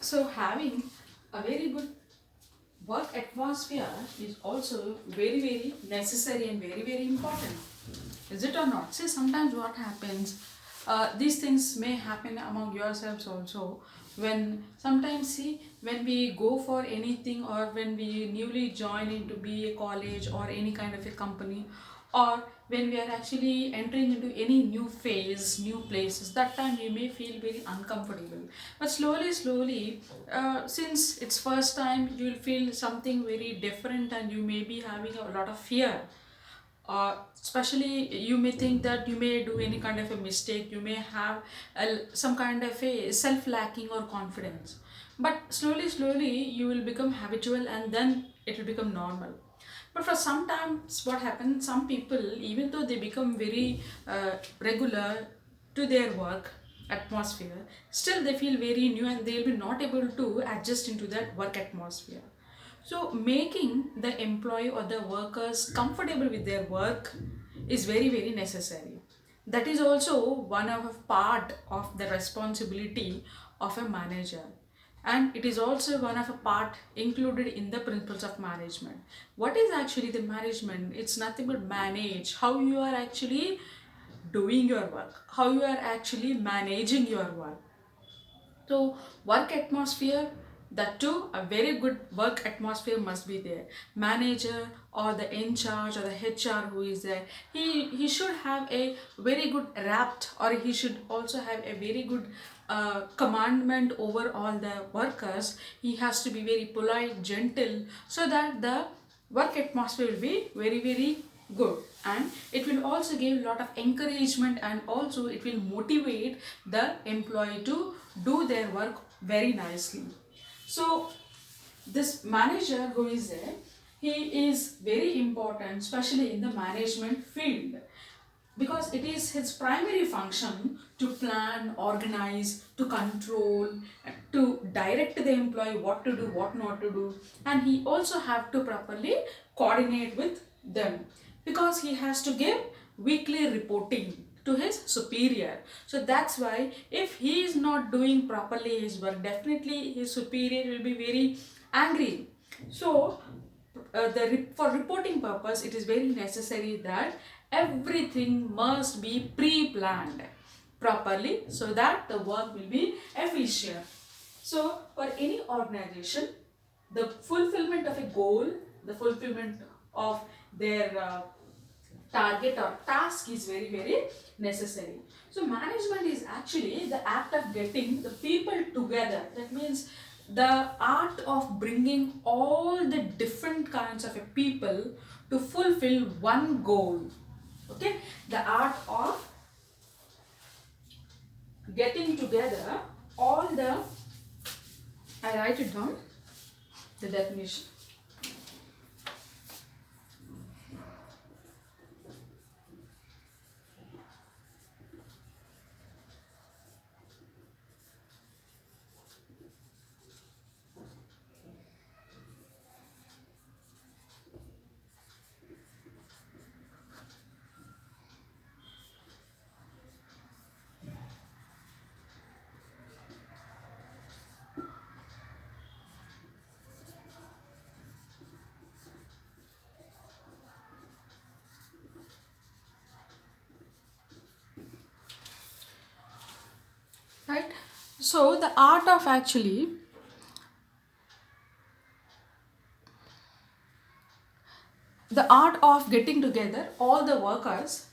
So having a very good work atmosphere is also very very necessary and very very important. Is it or not? See, sometimes what happens, these things may happen among yourselves also. When sometimes, see, when we go for anything, or when we newly join into be a college or any kind of a company, or when we are actually entering into any new phase, new places, that time we may feel very uncomfortable. But slowly, since it's first time, you will feel something very different, and you may be having a lot of fear. Especially you may think that you may do any kind of a mistake, you may have some kind of a self lacking or confidence. But slowly you will become habitual, and then it will become normal. But for sometimes what happens, some people, even though they become very regular to their work atmosphere, still they feel very new, and they'll be not able to adjust into that work atmosphere. So, making the employee or the workers comfortable with their work is very, very necessary. That is also one of a part of the responsibility of a manager. And it is also one of a part included in the principles of management. What is actually the management? It's nothing but manage how you are actually doing your work, how you are actually managing your work. So, work atmosphere, that too, a very good work atmosphere must be there. Manager or the in charge or the HR who is there, he should have a very good rapt, or he should also have a very good commandment over all the workers. He has to be very polite, gentle, so that the work atmosphere will be very, very good, and it will also give a lot of encouragement, and also it will motivate the employee to do their work very nicely. So this manager who is there, he is very important, especially in the management field, because it is his primary function to plan, organize, to control, to direct the employee what to do, what not to do, and he also have to properly coordinate with them, because he has to give weekly reporting to his superior. So that's why if he is not doing properly his work, definitely his superior will be very angry. So for reporting purpose, it is very necessary that everything must be pre-planned properly, so that the work will be efficient. So for any organization, the fulfillment of a goal, the fulfillment of their target or task is very very necessary. So management is actually the act of getting the people together. That means the art of bringing all the different kinds of a people to fulfill one goal. Okay, the art of getting together all the, I write it down, the definition. Right, so the art of actually, the art of getting together all the workers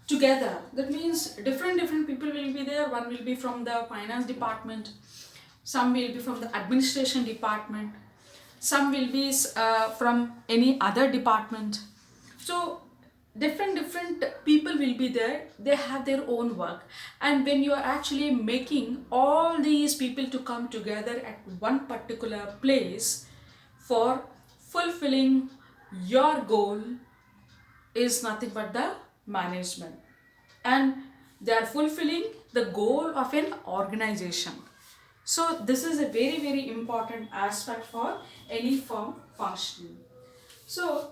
together. That means different people will be there. One will be from the finance department, some will be from the administration department, some will be from any other department. So different people will be there, they have their own work, and when you are actually making all these people to come together at one particular place for fulfilling your goal, is nothing but the management, and they are fulfilling the goal of an organization. So this is a very very important aspect for any firm functioning. So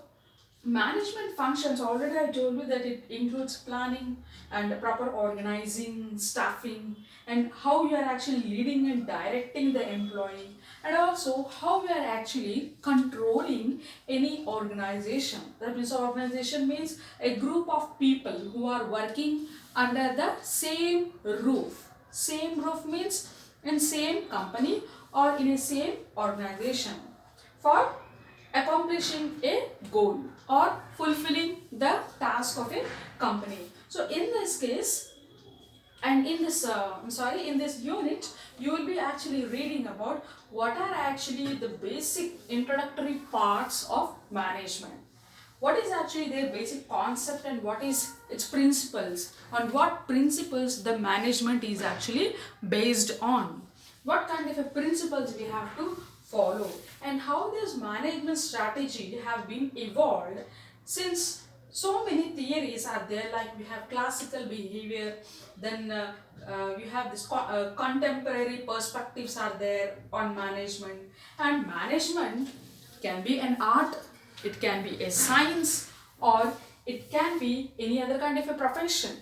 Management functions, already I told you that it includes planning and proper organizing, staffing, and how you are actually leading and directing the employee, and also how you are actually controlling any organization. That means organization means a group of people who are working under the same roof. Same roof means in same company or in a same organization for accomplishing a goal or fulfilling the task of a company. So in this case, and in this in this unit, you will be actually reading about what are actually the basic introductory parts of management. What is actually their basic concept and what is its principles, on what principles the management is actually based on, what kind of a principles we have to follow, and how this management strategy have been evolved. Since so many theories are there, like we have classical behavior, then you have this contemporary perspectives are there on management. And management can be an art, it can be a science, or it can be any other kind of a profession.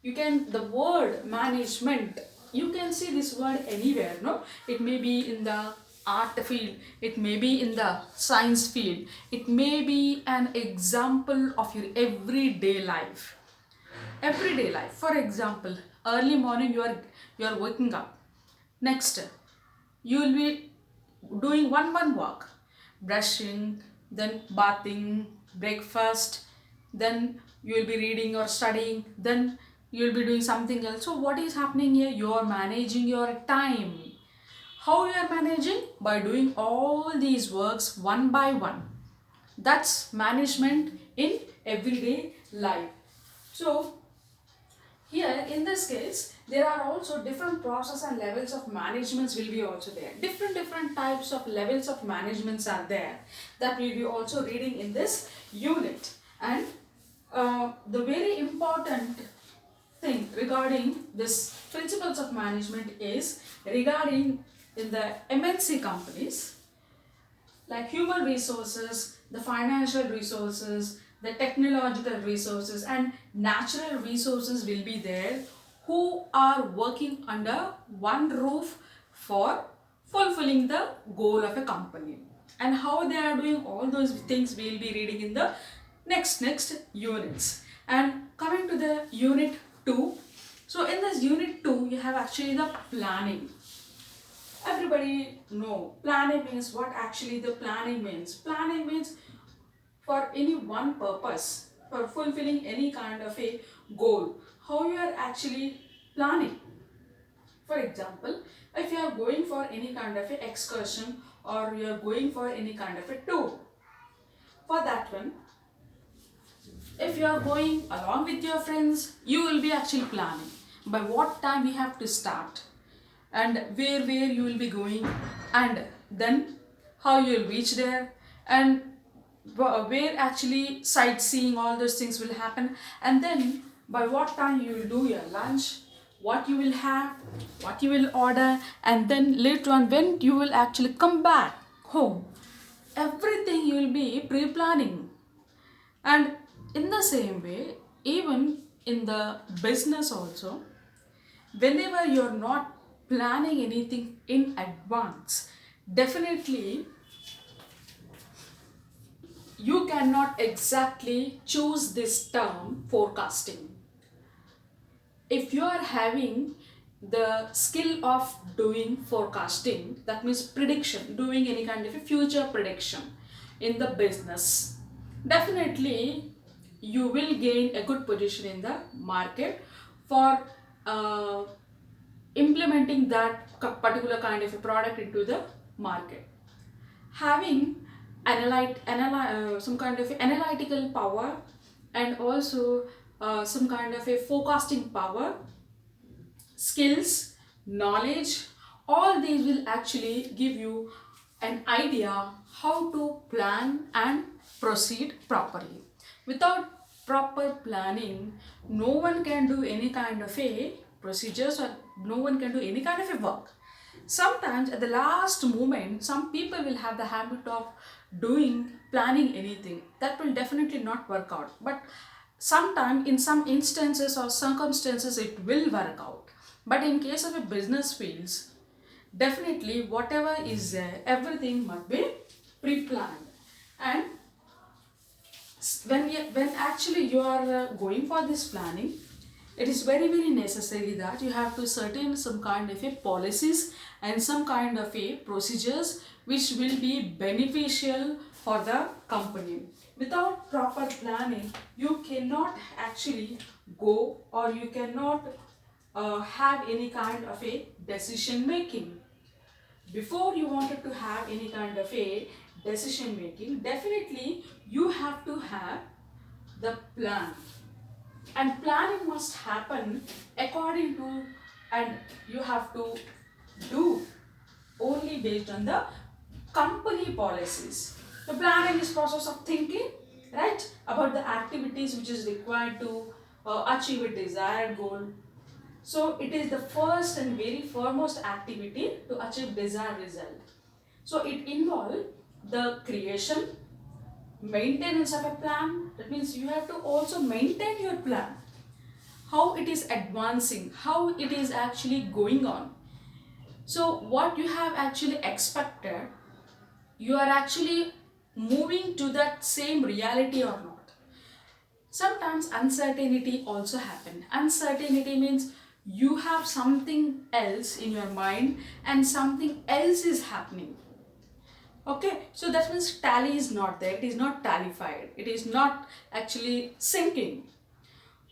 You can, the word management, you can see this word anywhere, no? It may be in the art field, it may be in the science field, it may be an example of your everyday life. Everyday life, for example, early morning you are waking up. Next, you will be doing one work, brushing, then bathing, breakfast, then you will be reading or studying, then you will be doing something else. So what is happening here? You are managing your time. How you are managing? By doing all these works one by one. That's management in everyday life. So here in this case, there are also different process and levels of managements will be also there. Different types of levels of managements are there that we will be also reading in this unit. And the very important thing regarding this principles of management is regarding in the MNC companies, like human resources, the financial resources, the technological resources, and natural resources will be there, who are working under one roof for fulfilling the goal of a company. And how they are doing all those things we will be reading in the next units. And coming to the unit 2, so in this unit 2 you have actually the planning. Everybody know planning means what actually the planning means. Planning means for any one purpose, for fulfilling any kind of a goal, how you are actually planning. For example, if you are going for any kind of a excursion or you are going for any kind of a tour, for that one, if you are going along with your friends, you will be actually planning by what time you have to start and where you will be going, and then how you will reach there, and where actually sightseeing, all those things will happen, and then by what time you will do your lunch, what you will have, what you will order, and then later on when you will actually come back home, everything you will be pre-planning. And in the same way, even in the business also, whenever you're not planning anything in advance, definitely you cannot exactly choose this term forecasting. If you are having the skill of doing forecasting, that means prediction, doing any kind of a future prediction in the business, definitely you will gain a good position in the market for uh, implementing that particular kind of a product into the market. Having some kind of analytical power, and also some kind of a forecasting power, skills, knowledge, all these will actually give you an idea how to plan and proceed properly. Without proper planning, no one can do any kind of a procedures, or no one can do any kind of a work. Sometimes at the last moment, some people will have the habit of doing planning anything. That will definitely not work out. But sometimes in some instances or circumstances it will work out. But in case of a business fields, definitely whatever is there, everything must be pre-planned. And when actually you are going for this planning, it is very necessary that you have to certain some kind of a policies and some kind of a procedures which will be beneficial for the company. Without proper planning, you cannot actually go, or you cannot have any kind of a decision making. Before you wanted to have any kind of a decision making, definitely you have to have the plan, and planning must happen according to, and you have to do only based on the company policies. The planning is process of thinking, right, about the activities which is required to achieve a desired goal. So it is the first and very foremost activity to achieve desired result. So it involves the creation, maintenance of a plan. That means you have to also maintain your plan, how it is advancing, how it is actually going on. So what you have actually expected, you are actually moving to that same reality or not. Sometimes uncertainty also happen. Uncertainty means you have something else in your mind and something else is happening. Okay, so that means tally is not there, it is not tallified, it is not actually syncing.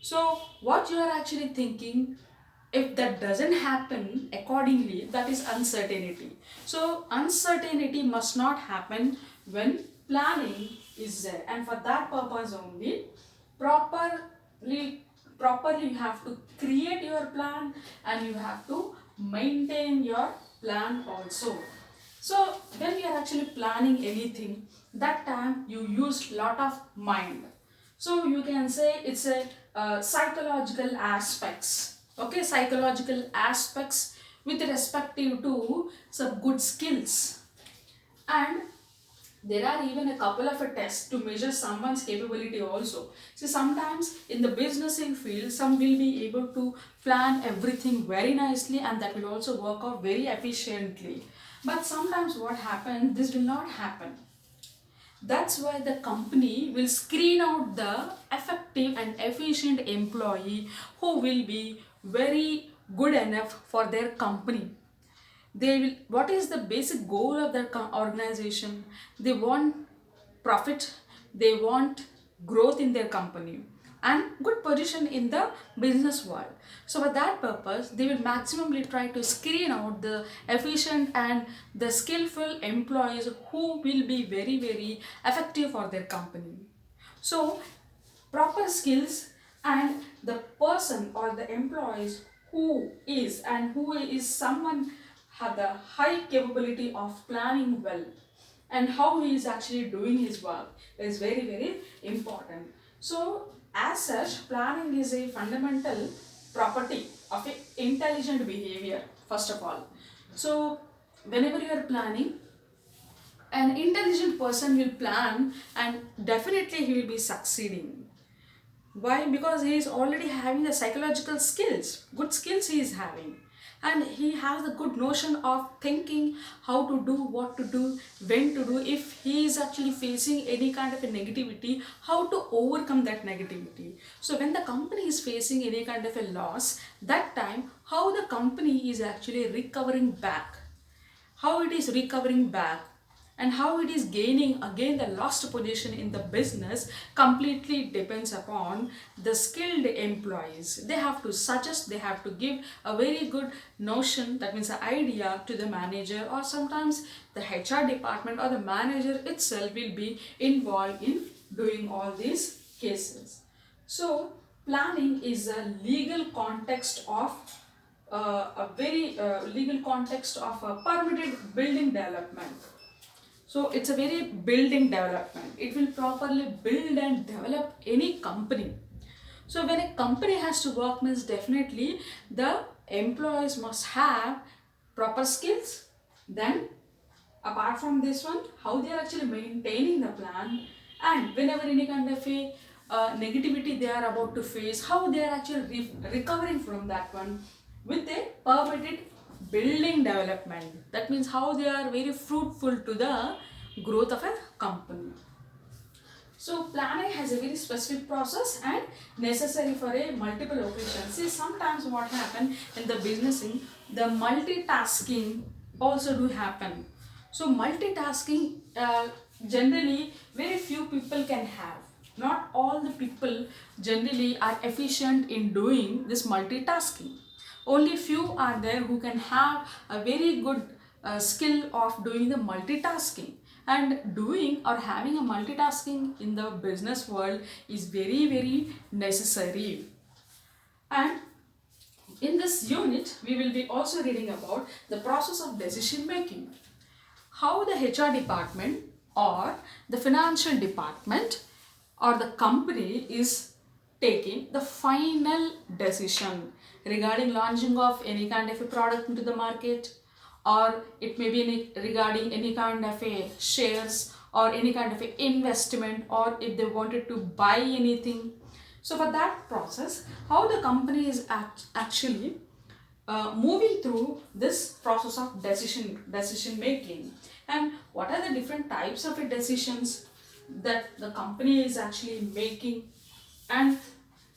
So what you are actually thinking, if that doesn't happen accordingly, that is uncertainty. So uncertainty must not happen when planning is there, and for that purpose only, properly properly you have to create your plan and you have to maintain your plan also. So when you are actually planning anything, that time you use lot of mind. So you can say it's a psychological aspects. Okay, psychological aspects with respective to some good skills. And there are even a couple of a tests to measure someone's capability also. So sometimes in the businessing field, some will be able to plan everything very nicely and that will also work out very efficiently. But sometimes what happens, this will not happen. That's why the company will screen out the effective and efficient employee who will be very good enough for their company. They will, what is the basic goal of their organization? They want profit, they want growth in their company and good position in the business world. So for that purpose, they will maximally try to screen out the efficient and the skillful employees who will be very effective for their company. So proper skills and the person or the employees who is someone have the high capability of planning well and how he is actually doing his work is very important. So as such, planning is a fundamental property of a intelligent behavior, first of all. So whenever you are planning, an intelligent person will plan and definitely he will be succeeding. Why? Because he is already having the psychological skills, good skills he is having. And he has a good notion of thinking how to do, what to do, when to do. If he is actually facing any kind of a negativity, how to overcome that negativity. So when the company is facing any kind of a loss, that time how the company is actually recovering back, how it is recovering back and how it is gaining again the lost position in the business completely depends upon the skilled employees. They have to suggest, they have to give a very good notion, that means an idea to the manager, or sometimes the HR department or the manager itself will be involved in doing all these cases. So planning is a legal context of a very legal context of a permitted building development. So it's a very building development. It will properly build and develop any company. So when a company has to work means definitely the employees must have proper skills. Then apart from this one, how they are actually maintaining the plan, and whenever any kind of a negativity they are about to face, how they are actually recovering from that one with a permitted building development. That means how they are very fruitful to the growth of a company. So planning has a very specific process and necessary for a multiple occasions. See, sometimes what happen in the businessing, the multitasking also do happen. So multitasking generally very few people can have. Not all the people generally are efficient in doing this multitasking. Only few are there who can have a very good skill of doing the multitasking, and doing or having a multitasking in the business world is very necessary. And in this unit we will be also reading about the process of decision making, how the HR department or the financial department or the company is taking the final decision regarding launching of any kind of a product into the market, or it may be regarding any kind of a shares or any kind of a investment, or if they wanted to buy anything. So for that process, how the company is actually moving through this process of decision making, and what are the different types of decisions that the company is actually making. And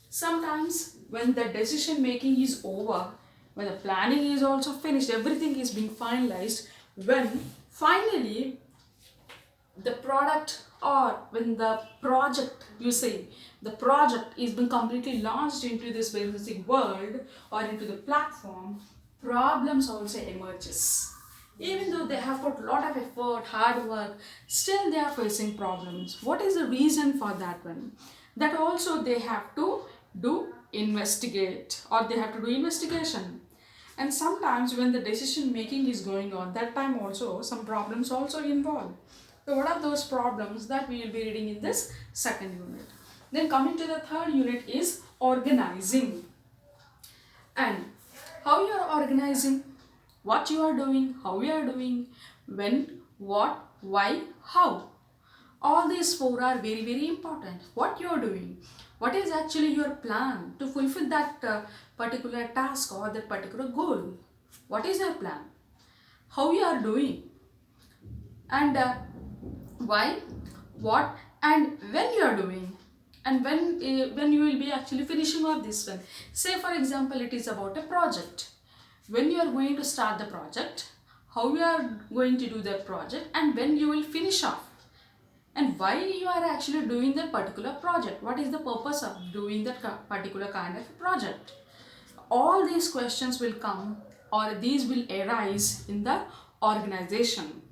sometimes when the decision making is over, when the planning is also finished, everything is being finalized, when finally the product or when the project, you say, the project is being completely launched into this business world or into the platform, problems also emerges. Even though they have put a lot of effort, hard work, still they are facing problems. What is the reason for that one? That also they have to do investigate, or they have to do investigation. And sometimes when the decision making is going on, that time also some problems also involved. So what are those problems that we will be reading in this second unit? Then coming to the third unit is organizing. And how you are organizing, what you are doing, how you are doing, when, what, why, how. All these four are very important. What you are doing, what is actually your plan to fulfill that particular task or that particular goal. What is your plan? How you are doing, and why, what, and when you are doing, and when you will be actually finishing off this one. Say for example, it is about a project. When you are going to start the project, how you are going to do that project, and when you will finish off, and why you are actually doing that particular project. What is the purpose of doing that particular kind of project? All these questions will come, or these will arise in the organization.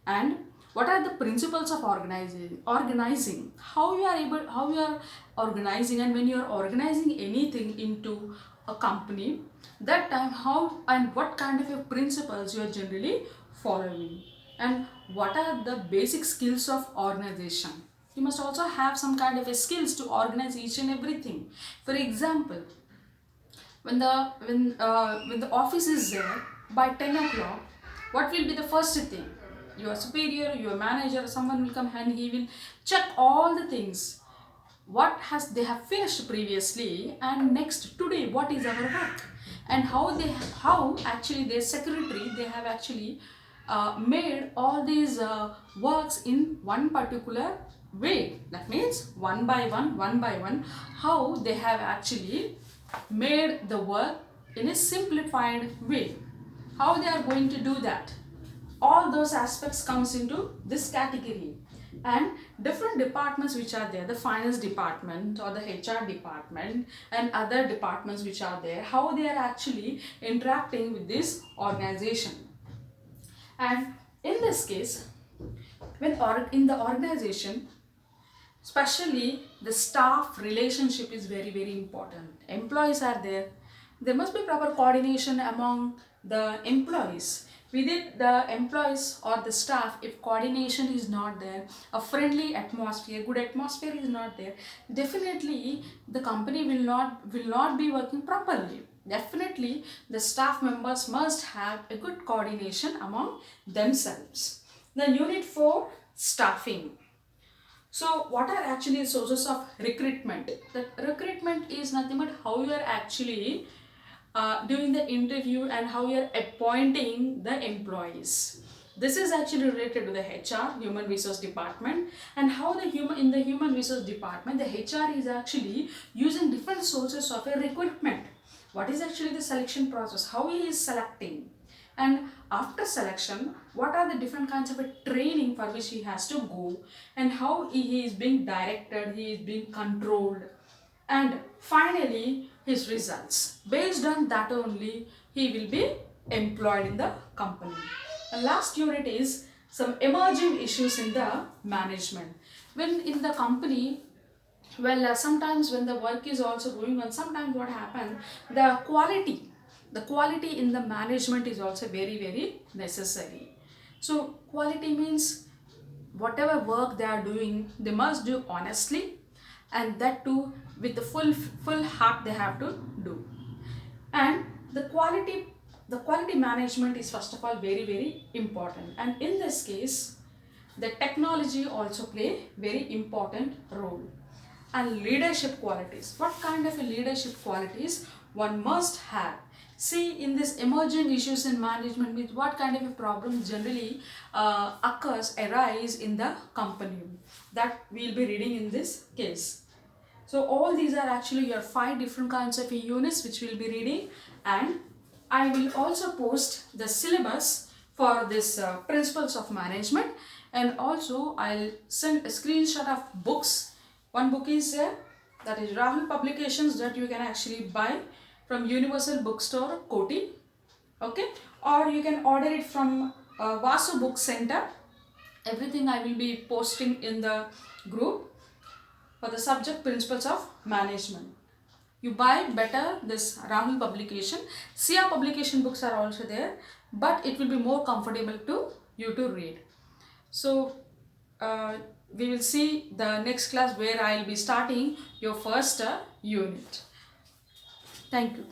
And what are the principles of organizing, how you are organizing, and when you are organizing anything into a company, that time how and what kind of a principles you are generally following, and what are the basic skills of organization. You must also have some kind of a skills to organize each and everything. For example, when the office is there by 10 o'clock, what will be the first thing? Your superior, your manager, someone will come and he will check all the things, what has they have finished previously, and next today what is our work, and how actually their secretary they have actually made all these works in one particular way. That means one by one, how they have actually made the work in a simplified way, how they are going to do that. All those aspects comes into this category. And different departments which are there, the finance department or the HR department and other departments which are there, how they are actually interacting with this organization. And in this case, in the organization, especially the staff relationship is very important. Employees are there must be proper coordination among the employees. Within the employees or the staff, if coordination is not there, a friendly atmosphere, good atmosphere is not there, definitely the company will not be working properly. Definitely, the staff members must have a good coordination among themselves. Then unit 4, staffing. So what are actually the sources of recruitment? The recruitment is nothing but how you are actually doing the interview and how you are appointing the employees. This is actually related to the HR, human resource department, and how the human in the human resource department, the HR is actually using different sources of a recruitment. What is actually the selection process? How he is selecting, and after selection, what are the different kinds of a training for which he has to go, and how he is being directed, he is being controlled, and finally his results. Based on that only he will be employed in the company. The last unit is some emerging issues in the management. When in the company, well, sometimes when the work is also going on, sometimes what happens, the quality in the management is also very necessary. So quality means whatever work they are doing, they must do honestly, and that too with the full heart they have to do. And the quality management is first of all very important, and in this case the technology also play very important role. And leadership qualities, what kind of a leadership qualities one must have? See, in this emerging issues in management means what kind of a problem generally arise in the company, that we'll be reading in this case. So all these are actually your 5 different kinds of units which we'll be reading, and I will also post the syllabus for this principles of management, and also I'll send a screenshot of books. One book is there, that is Rahul Publications, that you can actually buy from Universal Bookstore Koti, okay, or you can order it from Vasu Book Center. Everything I will be posting in the group for the subject principles of management. You buy better this Rahul publication. Sia publication books are also there, but it will be more comfortable to you to read. So we will see the next class where I will be starting your first unit. Thank you.